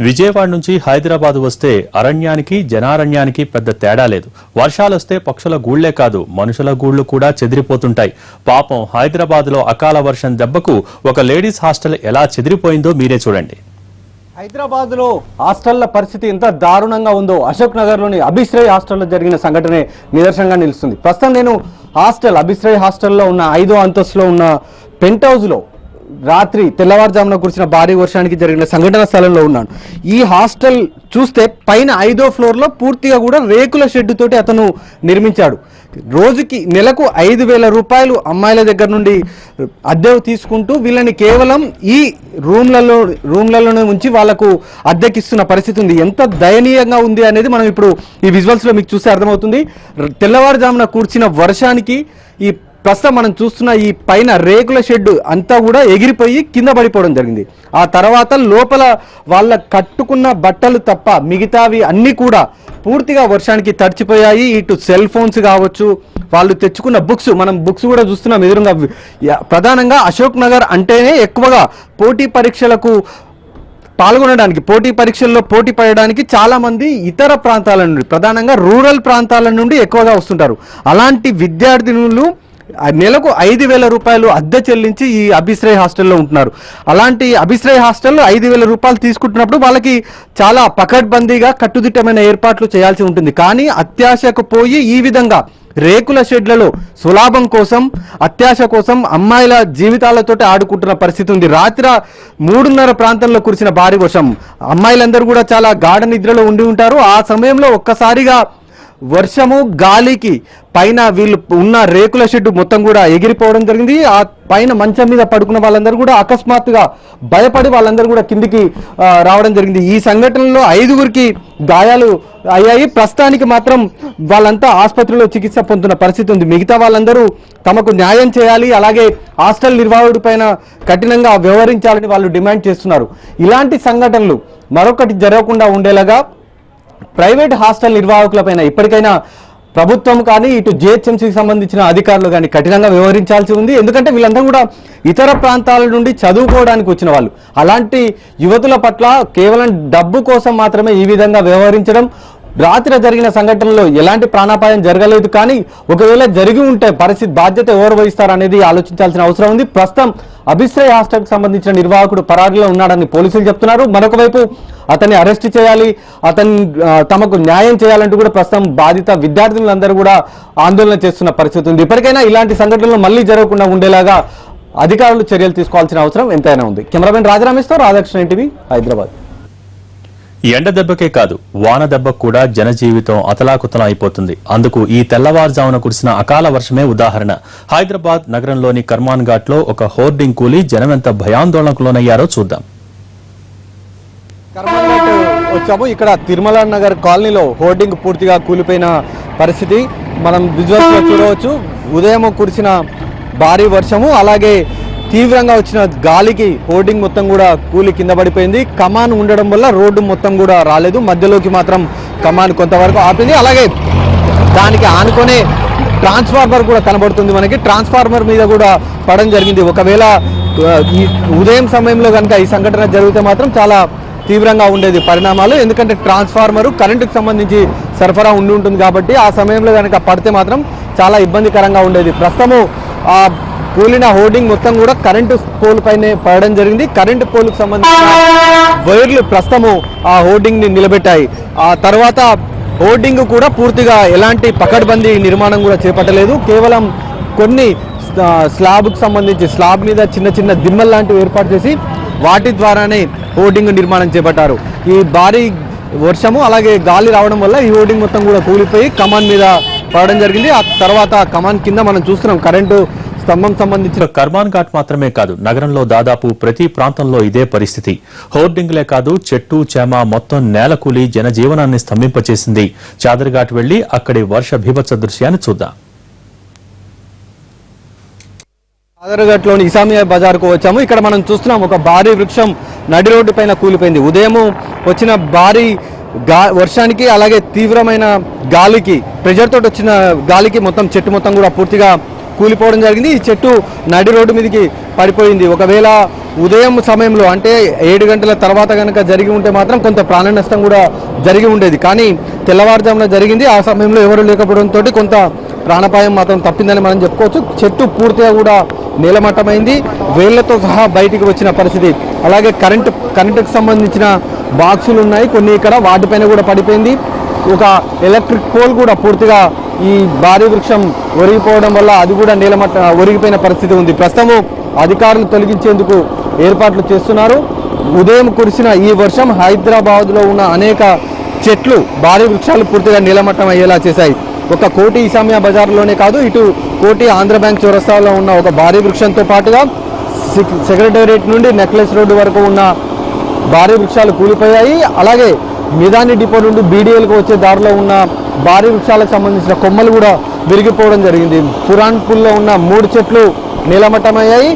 విజయవాడ నుంచి హైదరాబాద్ వస్తే అరణ్యానికి జనారణ్యానికి పెద్ద తేడా లేదు. వర్షాలొస్తే పక్షుల గూళ్లే కాదు మనుషుల గూళ్లు కూడా చెదిరిపోతుంటాయి. పాపం హైదరాబాద్లో అకాల వర్షం దెబ్బకు ఒక లేడీస్ హాస్టల్ ఎలా చెదిరిపోయిందో మీరే చూడండి. హైదరాబాద్లో హాస్టళ్ల పరిస్థితి ఎంత దారుణంగా ఉందో అశోక్ నగర్లోని అభిశ్రయ్ హాస్టల్లో జరిగిన సంఘటనే నిదర్శనంగా నిలుస్తుంది. ప్రస్తుతం నేను అభిశ్రయ్ హాస్టల్లో ఉన్న 5వ అంతస్తులో ఉన్న పెంట్ హౌస్లో రాత్రి తెల్లవారుజామున కురిసిన భారీ వర్షానికి జరిగిన సంఘటన స్థలంలో ఉన్నాను. ఈ హాస్టల్ చూస్తే పైన 5వ ఫ్లోర్లో పూర్తిగా కూడా రేకుల షెడ్ తోటి అతను నిర్మించాడు. రోజుకి నెలకు 5,000 రూపాయలు అమ్మాయిల దగ్గర నుండి అద్దెకు తీసుకుంటూ వీళ్ళని కేవలం ఈ రూమ్లలోనే ఉంచి వాళ్లకు అద్దెకిస్తున్న పరిస్థితి ఉంది. ఎంత దయనీయంగా ఉంది అనేది మనం ఇప్పుడు ఈ విజువల్స్లో మీకు చూస్తే అర్థమవుతుంది. తెల్లవారుజామున కురిసిన వర్షానికి ఈ ప్రస్తుతం మనం చూస్తున్న ఈ పైన రేకుల షెడ్ అంతా కూడా ఎగిరిపోయి కింద పడిపోవడం జరిగింది. ఆ తర్వాత లోపల వాళ్ళ కట్టుకున్న బట్టలు తప్ప మిగతావి అన్నీ కూడా పూర్తిగా వర్షానికి తడిచిపోయాయి. ఇటు సెల్ ఫోన్స్ కావచ్చు, వాళ్ళు తెచ్చుకున్న మనం బుక్స్ కూడా చూస్తున్నాం ఎదురుగా. ప్రధానంగా అశోక్ నగర్ అంటేనే ఎక్కువగా పోటీ పరీక్షలకు పాల్గొనడానికి, పోటీ పరీక్షల్లో పోటీ పడడానికి చాలా మంది ఇతర ప్రాంతాల నుండి, ప్రధానంగా రూరల్ ప్రాంతాల నుండి ఎక్కువగా వస్తుంటారు. అలాంటి విద్యార్థినులు నెలకు 5,000 రూపాయలు అద్దె చెల్లించి ఈ అభిశ్రయ్ హాస్టల్లో ఉంటున్నారు. అలాంటి అభిశ్రయ్ హాస్టల్లో 5,000 రూపాయలు తీసుకుంటున్నప్పుడు వాళ్ళకి చాలా పకడ్బందీగా కట్టుదిట్టమైన ఏర్పాట్లు చేయాల్సి ఉంటుంది. కానీ అత్యాశకు పోయి ఈ విధంగా రేకుల షెడ్లలో సులాభం కోసం, అత్యాశ కోసం అమ్మాయిల జీవితాలతోటి ఆడుకుంటున్న పరిస్థితి ఉంది. రాత్రి 3:30 ప్రాంతంలో కురిసిన భారీ వర్షం, అమ్మాయిలందరూ కూడా చాలా గాఢ నిద్రలో ఉండి ఉంటారు. ఆ సమయంలో ఒక్కసారిగా వర్షము గాలికి పైన వీళ్ళు ఉన్న రేకుల షెడ్ మొత్తం కూడా ఎగిరిపోవడం జరిగింది. ఆ పైన మంచం మీద పడుకున్న వాళ్ళందరూ కూడా అకస్మాత్తుగా భయపడి వాళ్ళందరూ కూడా కిందికి రావడం జరిగింది. ఈ సంఘటనలో 5గురికి గాయాలు అయ్యాయి. ప్రస్తుతానికి మాత్రం వాళ్ళంతా ఆసుపత్రిలో చికిత్స పొందుతున్న పరిస్థితి ఉంది. మిగతా వాళ్ళందరూ తమకు న్యాయం చేయాలి, అలాగే హాస్టల్ నిర్వాహకుడి పైన కఠినంగా వ్యవహరించాలని వాళ్ళు డిమాండ్ చేస్తున్నారు. ఇలాంటి సంఘటనలు మరొకటి జరగకుండా ఉండేలాగా ప్రైవేట్ హాస్టల్ నిర్వాహకులపైన ఇప్పటికైనా ప్రభుత్వం కానీ, ఇటు జిహెచ్ఎంసీకి సంబంధించిన అధికారులు కానీ కఠినంగా వ్యవహరించాల్సి ఉంది. ఎందుకంటే వీళ్ళందరూ కూడా ఇతర ప్రాంతాల నుండి చదువుకోవడానికి వచ్చిన వాళ్ళు. అలాంటి యువతుల పట్ల కేవలం డబ్బు కోసం మాత్రమే ఈ విధంగా వ్యవహరించడం. రాత్రి జరిగిన సంఘటనలో ఎలాంటి ప్రాణాపాయం జరగలేదు, కానీ ఒకవేళ జరిగి ఉంటే బాధ్యత ఎవరు వహిస్తారనేది ఆలోచించాల్సిన అవసరం ఉంది. ప్రస్తుతం అభిశ్రయ్ హాస్టల్కి సంబంధించిన నిర్వాహకుడు పరారీలో ఉన్నాడని పోలీసులు చెప్తున్నారు. మరొక వైపు అతన్ని అరెస్ట్ చేయాలి, తమకు న్యాయం చేయాలంటూ కూడా ప్రస్తుతం బాధిత విద్యార్థులందరూ కూడా ఆందోళన చేస్తున్న పరిస్థితి ఉంది. ఇప్పటికైనా ఇలాంటి సంఘటనలు మళ్ళీ జరగకుండా ఉండేలాగా అధికారులు చర్యలు తీసుకోవాల్సిన అవసరం ఎంతైనా ఉంది. కెమెరామెన్ రాజరామేశ్తో రాధాకృష్ణ టీవీ, హైదరాబాద్. ఎండ దెబ్బకే కాదు వాన దెబ్బకు కూడా జనజీవితం అతలాకుతలం అయిపోతుంది. అందుకు ఈ తెల్లవారుజామున కురిసిన అకాల వర్షమే ఉదాహరణ. హైదరాబాద్ నగరంలోని కర్మాన్ ఘాట్ లో ఒక హోర్డింగ్ కూలి జనమెంత భయాందోళనకు లోనయ్యారో చూద్దాం. కర్మాన్ ఘాట్ వచ్చాము. ఇక్కడ తిరుమల నగర్ కాలనీలో హోర్డింగ్ పూర్తిగా కూలిపోయిన పరిస్థితి మనం విజువల్స్ లో చూడవచ్చు. ఉదయం కురిసిన భారీ వర్షము, అలాగే తీవ్రంగా వచ్చిన గాలికి హోర్డింగ్ మొత్తం కూడా కూలి కింద పడిపోయింది. కమాన్ ఉండడం వల్ల రోడ్డు మొత్తం కూడా రాలేదు, మధ్యలోకి మాత్రం కమాన్ కొంతవరకు ఆపింది. అలాగే దానికి ఆనుకునే ట్రాన్స్ఫార్మర్ కూడా కనబడుతుంది మనకి. ట్రాన్స్ఫార్మర్ మీద కూడా పడడం జరిగింది. ఒకవేళ ఈ ఉదయం సమయంలో కనుక ఈ సంఘటన జరిగితే మాత్రం చాలా తీవ్రంగా ఉండేది పరిణామాలు. ఎందుకంటే ట్రాన్స్ఫార్మర్ కరెంటుకు సంబంధించి సరఫరా ఉంటుంది కాబట్టి ఆ సమయంలో కనుక పడితే మాత్రం చాలా ఇబ్బందికరంగా ఉండేది. ప్రస్తుతము ఆ కూలిన హోర్డింగ్ మొత్తం కూడా కరెంటు పోల్ పైనే పడడం జరిగింది. కరెంటు పోల్కు సంబంధించిన వైర్లు ప్రస్తుతము ఆ హోర్డింగ్ ని నిలబెట్టాయి. ఆ తర్వాత హోర్డింగ్ కూడా పూర్తిగా ఎలాంటి పకడ్బందీ నిర్మాణం కూడా చేపట్టలేదు. కేవలం కొన్ని స్లాబ్కు సంబంధించి స్లాబ్ మీద చిన్న చిన్న దిమ్మల్ లాంటివి ఏర్పాటు చేసి వాటి ద్వారానే హోర్డింగ్ నిర్మాణం చేపట్టారు. ఈ భారీ వర్షము అలాగే గాలి రావడం వల్ల ఈ హోర్డింగ్ మొత్తం కూడా కూలిపోయి కమాన్ మీద పడడం జరిగింది. ఆ తర్వాత కమాన్ కింద మనం చూస్తున్నాం కరెంటు స్తంభం సంబంధించిన. కర్మాన్ ఘాట్ మాత్రమే కాదు, నగరంలో దాదాపు ప్రతి ప్రాంతంలో ఇదే పరిస్థితి. హోర్డింగ్లే కాదు, చెట్టు చేమ మొత్తం నేల కూలి జనజీవనాన్ని స్తంభింపచేసింది. చాదర్ఘాట్ వెళ్లి అక్కడి వర్ష భీభత్స దృశ్యాన్ని చూద్దాం. చాదర్ఘాట్లోని ఇసామియా బజార్కు వచ్చాము. ఇక్కడ మనం చూస్తున్నాం ఒక భారీ వృక్షం నడి రోడ్డు పైన కూలిపోయింది. ఉదయం వచ్చిన భారీ వర్షానికి అలాగే తీవ్రమైన గాలికి, ప్రెజర్ తోటి వచ్చిన గాలికి మొత్తం చెట్టు మొత్తం కూడా పూర్తిగా కూలిపోవడం జరిగింది. ఈ చెట్టు నడి రోడ్డు మీదకి పడిపోయింది. ఒకవేళ ఉదయం సమయంలో అంటే 7 గంటల తర్వాత కనుక జరిగి ఉంటే మాత్రం కొంత ప్రాణ నష్టం కూడా జరిగి ఉండేది. కానీ తెల్లవారుజామున జరిగింది. ఆ సమయంలో ఎవరు లేకపోవడంతో కొంత ప్రాణాపాయం మాత్రం తప్పిందని మనం చెప్పుకోవచ్చు. చెట్టు పూర్తిగా కూడా నేలమట్టమైంది. వేళ్లతో సహా బయటికి వచ్చిన పరిస్థితి. అలాగే కరెంటుకు సంబంధించిన బాక్సులు ఉన్నాయి కొన్ని ఇక్కడ, వాటిపైన కూడా పడిపోయింది. ఒక ఎలక్ట్రిక్ పోల్ కూడా పూర్తిగా ఈ భారీ వృక్షం ఒరిగిపోవడం వల్ల అది కూడా ఒరిగిపోయిన పరిస్థితి ఉంది. ప్రస్తుతం అధికారులు తొలగించేందుకు ఏర్పాట్లు చేస్తున్నారు. ఉదయం కురిసిన ఈ వర్షం హైదరాబాద్లో ఉన్న అనేక చెట్లు భారీ వృక్షాలు పూర్తిగా నీలమట్టం అయ్యేలా చేశాయి. ఒక కోటి ఇసామియా బజార్లోనే కాదు, ఇటు కోటి ఆంధ్ర బ్యాంక్ చౌరస్తాలో ఉన్న ఒక భారీ వృక్షంతో పాటుగా సెక్రటేరియట్ నుండి నెక్లెస్ రోడ్డు వరకు ఉన్న భారీ వృక్షాలు కూలిపోయాయి. అలాగే మిదాని డిపో నుండి బీడీఎల్కు వచ్చే దారిలో ఉన్న భారీ వృక్షాలకు సంబంధించిన కొమ్మలు కూడా విరిగిపోవడం జరిగింది. పురాన్పూల్లో ఉన్న 3 చెట్లు నీలమట్టమయ్యాయి.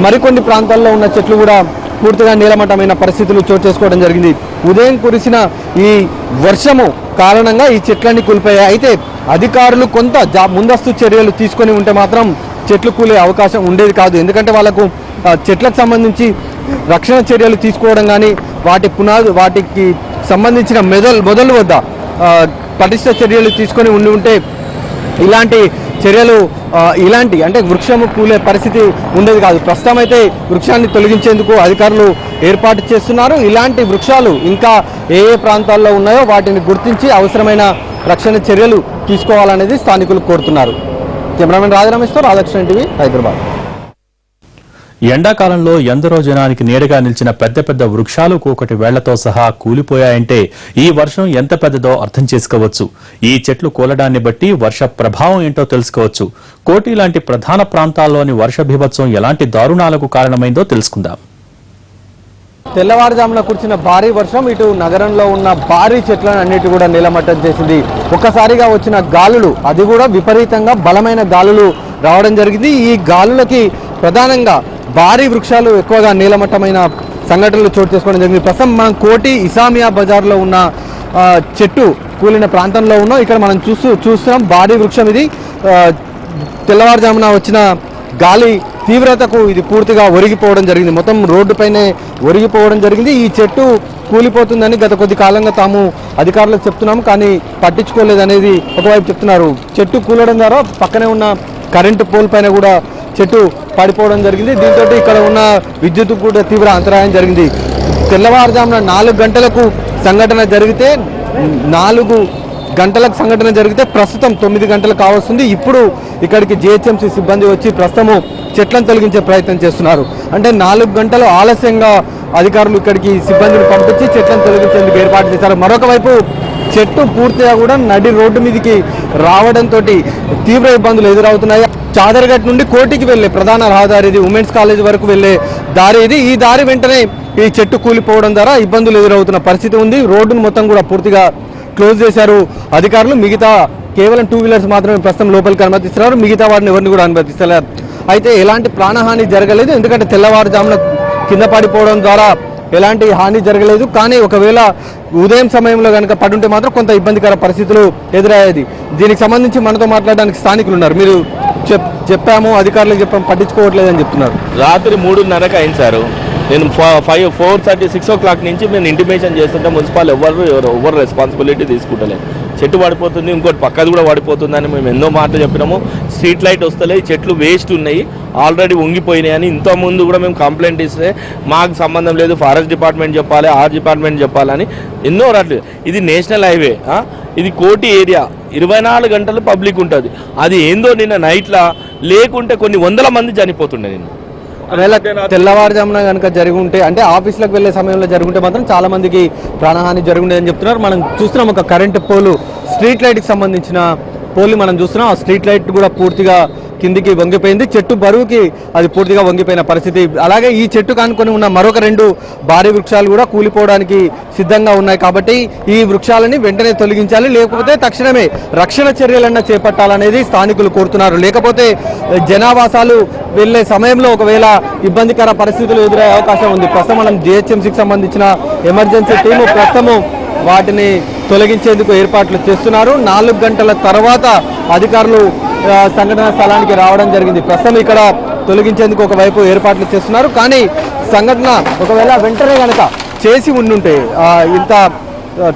మరికొన్ని ప్రాంతాల్లో ఉన్న చెట్లు కూడా పూర్తిగా నీలమట్టమైన పరిస్థితులు చోటు చేసుకోవడం జరిగింది. ఉదయం కురిసిన ఈ వర్షము కారణంగా ఈ చెట్లన్నీ కూలిపోయాయి. అయితే అధికారులు కొంత ముందస్తు చర్యలు తీసుకొని ఉంటే మాత్రం చెట్లు కూలే అవకాశం ఉండేది కాదు. ఎందుకంటే వాళ్ళకు చెట్లకు సంబంధించి రక్షణ చర్యలు తీసుకోవడం కానీ వాటికి సంబంధించిన మొదలు వద్ద పటిష్ట చర్యలు తీసుకొని ఉంటే ఇలాంటి చర్యలు అంటే వృక్షము కూలే పరిస్థితి ఉండేది కాదు. ప్రస్తుతం అయితే వృక్షాన్ని తొలగించేందుకు అధికారులు ఏర్పాటు చేస్తున్నారు. ఇలాంటి వృక్షాలు ఇంకా ఏ ప్రాంతాల్లో ఉన్నాయో వాటిని గుర్తించి అవసరమైన రక్షణ చర్యలు తీసుకోవాలనేది స్థానికులు కోరుతున్నారు. కెమెరామెన్ రాజరమేశ్తో రాధాకృష్ణ టీవీ, హైదరాబాద్. ఎండాకాలంలో ఎందరో జనానికి నీడగా నిలిచిన పెద్ద పెద్ద వృక్షాలు కూకటి వేళ్లతో సహా కూలిపోయాయంటే ఈ వర్షం ఎంత పెద్దదో అర్థం చేసుకోవచ్చు. ఈ చెట్లు కూలడాన్ని బట్టి వర్ష ప్రభావం ఏంటో తెలుసుకోవచ్చు. కోటి లాంటి ప్రధాన ప్రాంతాల్లోని వర్ష బీభత్సం ఎలాంటి దారుణాలకు కారణమైందో తెలుసుకుందాం. తెల్లవారుజామున కురిసిన భారీ వర్షం ఇటు నగరంలో ఉన్న భారీ చెట్లను అన్నిటి కూడా నీలమట్టం చేసింది. ఒక్కసారిగా వచ్చిన గాలులు, అది కూడా విపరీతంగా బలమైన గాలులు రావడం జరిగింది. ఈ గాలులకి ప్రధానంగా భారీ వృక్షాలు ఎక్కువగా నీలమట్టమైన సంఘటనలు చోటు చేసుకోవడం జరిగింది. ప్రస్తుతం మనం కోటి ఇసామియా బజార్లో ఉన్న చెట్టు కూలిన ప్రాంతంలో ఉన్నాం. ఇక్కడ మనం చూస్తున్నాం భారీ వృక్షం ఇది. తెల్లవారుజామున వచ్చిన గాలి తీవ్రతకు ఇది పూర్తిగా ఒరిగిపోవడం జరిగింది. మొత్తం రోడ్డుపైనే ఒరిగిపోవడం జరిగింది. ఈ చెట్టు కూలిపోతుందని గత కొద్ది కాలంగా తాము అధికారులకు చెప్తున్నాము, కానీ పట్టించుకోలేదనేది ఒకవైపు చెప్తున్నారు. చెట్టు కూలడం ద్వారా పక్కనే ఉన్న కరెంటు పోల్ పైన కూడా చెట్టు పడిపోవడం జరిగింది. దీంతో ఇక్కడ ఉన్న విద్యుత్ కూడా తీవ్ర అంతరాయం జరిగింది. తెల్లవారుజామున 4 గంటలకు సంఘటన జరిగితే 4 గంటలకు సంఘటన జరిగితే ప్రస్తుతం 9 గంటలు కావస్తుంది. ఇప్పుడు ఇక్కడికి జిహెచ్ఎంసీ సిబ్బంది వచ్చి ప్రస్తుతము చెట్లను తొలగించే ప్రయత్నం చేస్తున్నారు. అంటే 4 గంటలు ఆలస్యంగా అధికారులు ఇక్కడికి సిబ్బందిని పంపించి చెట్లను తొలగించేందుకు ఏర్పాటు చేశారు. మరొక వైపు చెట్టు పూర్తిగా కూడా నడి రోడ్డు మీదకి రావడంతో తీవ్ర ఇబ్బందులు ఎదురవుతున్నాయి. చాదర్ఘట్ నుండి కోటికి వెళ్లే ప్రధాన రహదారి ఇది, ఉమెన్స్ కాలేజ్ వరకు వెళ్లే దారి ఇది. ఈ దారి వెంటనే ఈ చెట్టు కూలిపోవడం ద్వారా ఇబ్బందులు ఎదురవుతున్న పరిస్థితి ఉంది. రోడ్డును మొత్తం కూడా పూర్తిగా క్లోజ్ చేశారు అధికారులు. మిగతా కేవలం 2 వీలర్స్ మాత్రమే ప్రస్తుతం లోపలికి అనుమతిస్తున్నారు. మిగతా వారిని ఎవరిని కూడా అనుమతిస్తలేరు. అయితే ఎలాంటి ప్రాణహాని జరగలేదు, ఎందుకంటే తెల్లవారుజామున కింద పడిపోవడం ద్వారా ఎలాంటి హాని జరగలేదు. కానీ ఒకవేళ ఉదయం సమయంలో కనుక పడుంటే మాత్రం కొంత ఇబ్బందికర పరిస్థితులు ఎదురయ్యేది. దీనికి సంబంధించి మనతో మాట్లాడడానికి స్థానికులు ఉన్నారు. మీరు చెప్పాము, అధికారులకు చెప్పాము, పట్టించుకోవట్లేదని చెప్తున్నారు. రాత్రి 3:30కి అయింది సార్. నేను 4:30, 6 o'clock నుంచి నేను ఇంటిమేషన్ చేస్తుంటే మున్సిపల్ ఎవరు రెస్పాన్సిబిలిటీ తీసుకుంటలేదు. చెట్టు పడిపోతుంది, ఇంకోటి పక్కది కూడా పడిపోతుందని మేము ఎన్నో మాటలు చెప్పినాము. స్ట్రీట్ లైట్ వస్తలే, చెట్లు వేస్ట్ ఉన్నాయి, ఆల్రెడీ వంగిపోయినాయి అని ఇంతకుముందు కూడా మేము కంప్లైంట్ ఇస్తే మాకు సంబంధం లేదు, ఫారెస్ట్ డిపార్ట్మెంట్ చెప్పాలి, ఆర్ డిపార్ట్మెంట్ చెప్పాలని ఎన్నో రాట్లేదు. ఇది నేషనల్ హైవే, ఇది కోటి ఏరియా, 24 గంటలు పబ్లిక్ ఉంటుంది. అది ఏందో నిన్న నైట్లా లేకుంటే కొన్ని 100 మంది చనిపోతుండే. నిన్న తెల్లవారుజామున కనుక జరిగి ఉంటే, అంటే ఆఫీసులకు వెళ్లే సమయంలో జరుగుంటే మాత్రం చాలా మందికి ప్రాణహాని జరుగుండేదని చెప్తున్నారు. మనం చూస్తున్నాం ఒక కరెంటు పోలు, స్ట్రీట్ లైట్కి సంబంధించిన పోల్ మనం చూస్తున్నాం. ఆ స్ట్రీట్ లైట్ కూడా పూర్తిగా కిందికి వంగిపోయింది. చెట్టు బరువుకి అది పూర్తిగా వంగిపోయిన పరిస్థితి. అలాగే ఈ చెట్టు కానుకొని ఉన్న మరొక 2 భారీ వృక్షాలు కూడా కూలిపోవడానికి సిద్ధంగా ఉన్నాయి. కాబట్టి ఈ వృక్షాలని వెంటనే తొలగించాలి, లేకపోతే తక్షణమే రక్షణ చర్యలన్నా చేపట్టాలనేది స్థానికులు కోరుతున్నారు. లేకపోతే జనావాసాలు వెళ్లే సమయంలో ఒకవేళ ఇబ్బందికర పరిస్థితులు ఎదురయ్యే అవకాశం ఉంది. ప్రస్తుతం మనం జిహెచ్ఎంసీకి సంబంధించిన ఎమర్జెన్సీ టీము ప్రస్తుతము వాటిని తొలగించేందుకు ఏర్పాట్లు చేస్తున్నారు. 4 గంటల తర్వాత అధికారులు సంఘటనా స్థలానికి రావడం జరిగింది. ప్రస్తుతం ఇక్కడ తొలగించేందుకు ఒకవైపు ఏర్పాట్లు చేస్తున్నారు. కానీ సంఘటన ఒకవేళ వెంటనే కనుక చేసి ఉండుంటే ఇంత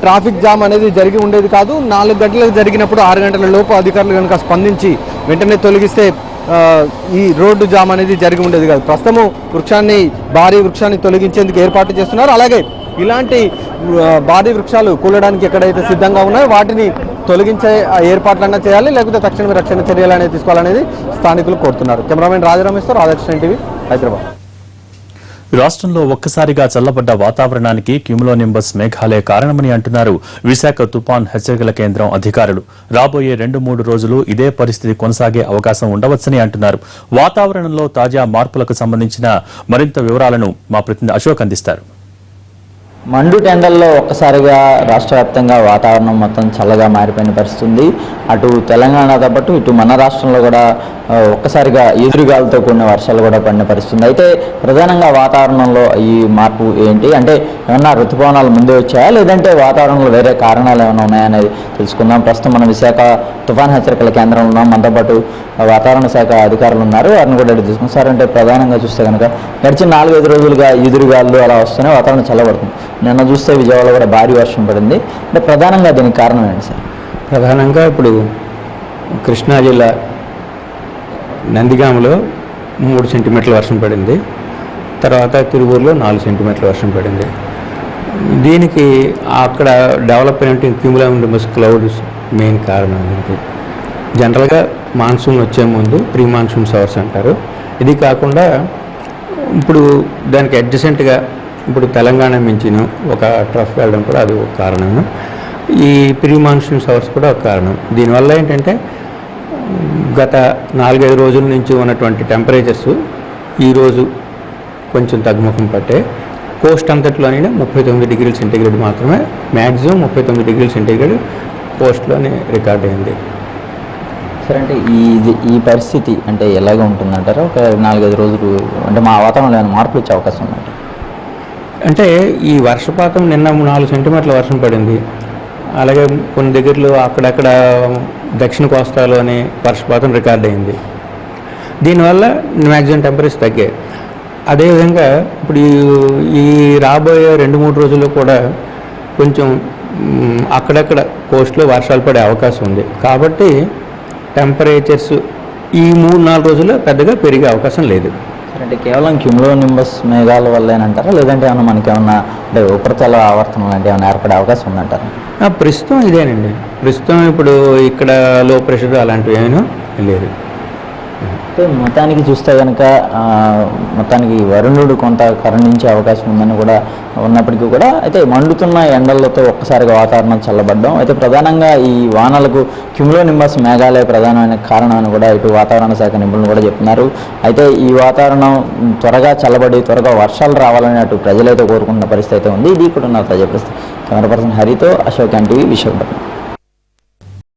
ట్రాఫిక్ జామ్ అనేది జరిగి ఉండేది కాదు. 4 గంటలకు జరిగినప్పుడు 6 గంటల లోపు అధికారులు కనుక స్పందించి వెంటనే తొలగిస్తే ఈ రోడ్డు జామ్ అనేది జరిగి ఉండేది కాదు. ప్రస్తుతము భారీ వృక్షాన్ని తొలగించేందుకు ఏర్పాటు చేస్తున్నారు. అలాగే ఇలాంటి భారీ వృక్షాలు కూలడానికి ఎక్కడైతే సిద్ధంగా ఉన్నాయో వాటిని తొలగించే ఏర్పాట్లన్నా చేయాలి, లేకపోతే తక్షణమే రక్షణ చర్యలు అనేది తీసుకోవాలనేది స్థానికులు కోరుతున్నారు. Cameraman Rajarameshwar, Radhakrishna TV, Hyderabad. రాష్ట్రంలో ఒక్కసారిగా చల్లబడ్డ వాతావరణానికి క్యూములోనింబస్ మేఘాలే కారణమని అంటున్నారు విశాఖ తుపాన్ హెచ్చరికల కేంద్రం అధికారులు. రాబోయే 2-3 రోజులు ఇదే పరిస్థితి కొనసాగే అవకాశం ఉండవచ్చని అంటున్నారు. వాతావరణంలో తాజా మార్పులకు సంబంధించిన మరింత వివరాలను మా ప్రతినిధి అశోక్ అందిస్తారు. మండుటెండల్లో ఒక్కసారిగా రాష్ట్ర వ్యాప్తంగా వాతావరణం మొత్తం చల్లగా మారిపోయిన పరిస్థితి. అటు తెలంగాణతో పాటు ఇటు మన రాష్ట్రంలో కూడా ఒక్కసారిగా ఎదురుగాలతో కూడిన వర్షాలు కూడా పడిన పరిస్థితి. అయితే ప్రధానంగా వాతావరణంలో ఈ మార్పు ఏంటి అంటే ఏమన్నా ఋతుపవనాలు ముందే వచ్చాయా, లేదంటే వాతావరణంలో వేరే కారణాలు ఏమైనా ఉన్నాయనేది తెలుసుకుందాం. ప్రస్తుతం మన విశాఖ తుఫాన్ హెచ్చరికల కేంద్రం ఉన్నాం. మనతో పాటు వాతావరణ శాఖ అధికారులు ఉన్నారు. వారిని కూడా తీసుకున్నాం. సార్, అంటే ప్రధానంగా చూస్తే కనుక గడిచిన 4-5 రోజులుగా ఎదురుగాలు అలా వస్తూనే వాతావరణం చల్లబడుతుంది. నిన్న చూస్తే విజయవాడలో కూడా భారీ వర్షం పడింది. అంటే ప్రధానంగా దీనికి కారణం ఏంటి సార్? ప్రధానంగా ఇప్పుడు కృష్ణా జిల్లా నందిగామలో 3 సెంటీమీటర్ల వర్షం పడింది. తర్వాత తిరువూరులో 4 సెంటీమీటర్ల వర్షం పడింది. దీనికి అక్కడ డెవలప్ అయిన క్యూములోనింబస్ క్లౌడ్స్ మెయిన్ కారణం. దీనికి జనరల్గా మాన్సూన్ వచ్చే ముందు ప్రీ మాన్సూన్ షవర్స్ అంటారు. ఇది కాకుండా ఇప్పుడు దానికి అడ్జసెంట్గా ఇప్పుడు తెలంగాణ మించిన ఒక ట్రఫ్ వెళ్ళడం కూడా అది ఒక కారణం. ఈ ప్రీ మాన్సూన్ షవర్స్ కూడా ఒక కారణం. దీనివల్ల ఏంటంటే గత 4-5 రోజుల నుంచి ఉన్నటువంటి టెంపరేచర్స్ ఈరోజు కొంచెం తగ్గుముఖం పట్టే. కోస్ట్ అంతట్లోనే 39 డిగ్రీల సెంటీగ్రేడ్ మాత్రమే, మ్యాక్సిమం 39 డిగ్రీల సెంటీగ్రేడ్ కోస్ట్లోనే రికార్డ్ అయింది. సార్, అంటే ఈ పరిస్థితి అంటే ఎలాగ ఉంటుందంటారా? ఒక 4-5 రోజులు అంటే మా వాతావరణంలో ఏమైనా మార్పులు వచ్చే అవకాశం ఉందంట? అంటే ఈ వర్షపాతం నిన్న 4 సెంటీమీటర్ల వర్షం పడింది. అలాగే కొన్ని దగ్గరలో అక్కడక్కడ దక్షిణ కోస్తాలోని వర్షపాతం రికార్డ్ అయింది. దీనివల్ల మ్యాక్సిమం టెంపరేచర్ తగ్గాయి. అదేవిధంగా ఇప్పుడు ఈ రాబోయే 2-3 రోజుల్లో కూడా కొంచెం అక్కడక్కడ కోస్ట్లో వర్షాలు పడే అవకాశం ఉంది. కాబట్టి టెంపరేచర్స్ ఈ 3-4 రోజుల్లో పెద్దగా పెరిగే అవకాశం లేదు. అంటే కేవలం క్యూములోనింబస్ మేఘాల వల్లేనంటారా, లేదంటే ఏమన్నా మనకేమన్నా అంటే ఉపరితల ఆవర్తనం లాంటి ఏమైనా ఏర్పడే అవకాశం ఉందంటారా? ప్రస్తుతం ఇదేనండి. ప్రస్తుతం ఇప్పుడు ఇక్కడ లో ప్రెషర్ అలాంటివి ఏమీ లేదు. అయితే మొత్తానికి చూస్తే కనుక మొత్తానికి వరుణుడు కొంత కరుణించే అవకాశం ఉందని కూడా ఉన్నప్పటికీ కూడా అయితే మండుతున్న ఎండలతో ఒక్కసారిగా వాతావరణం చల్లబడ్డం. అయితే ప్రధానంగా ఈ వానలకు క్యూములోనింబస్ మేఘాలే ప్రధానమైన కారణం అని కూడా ఇటు వాతావరణ శాఖ నిపుణులు కూడా చెప్తున్నారు. అయితే ఈ వాతావరణం త్వరగా చల్లబడి త్వరగా వర్షాలు రావాలని అటు ప్రజలైతే కోరుకుంటున్న పరిస్థితి అయితే ఉంది. ఇది కూడా నా తాజా పరిస్థితి. కెమెరా పర్సన్ హరితో అశోక్ టీవీ, విశాఖపట్నం.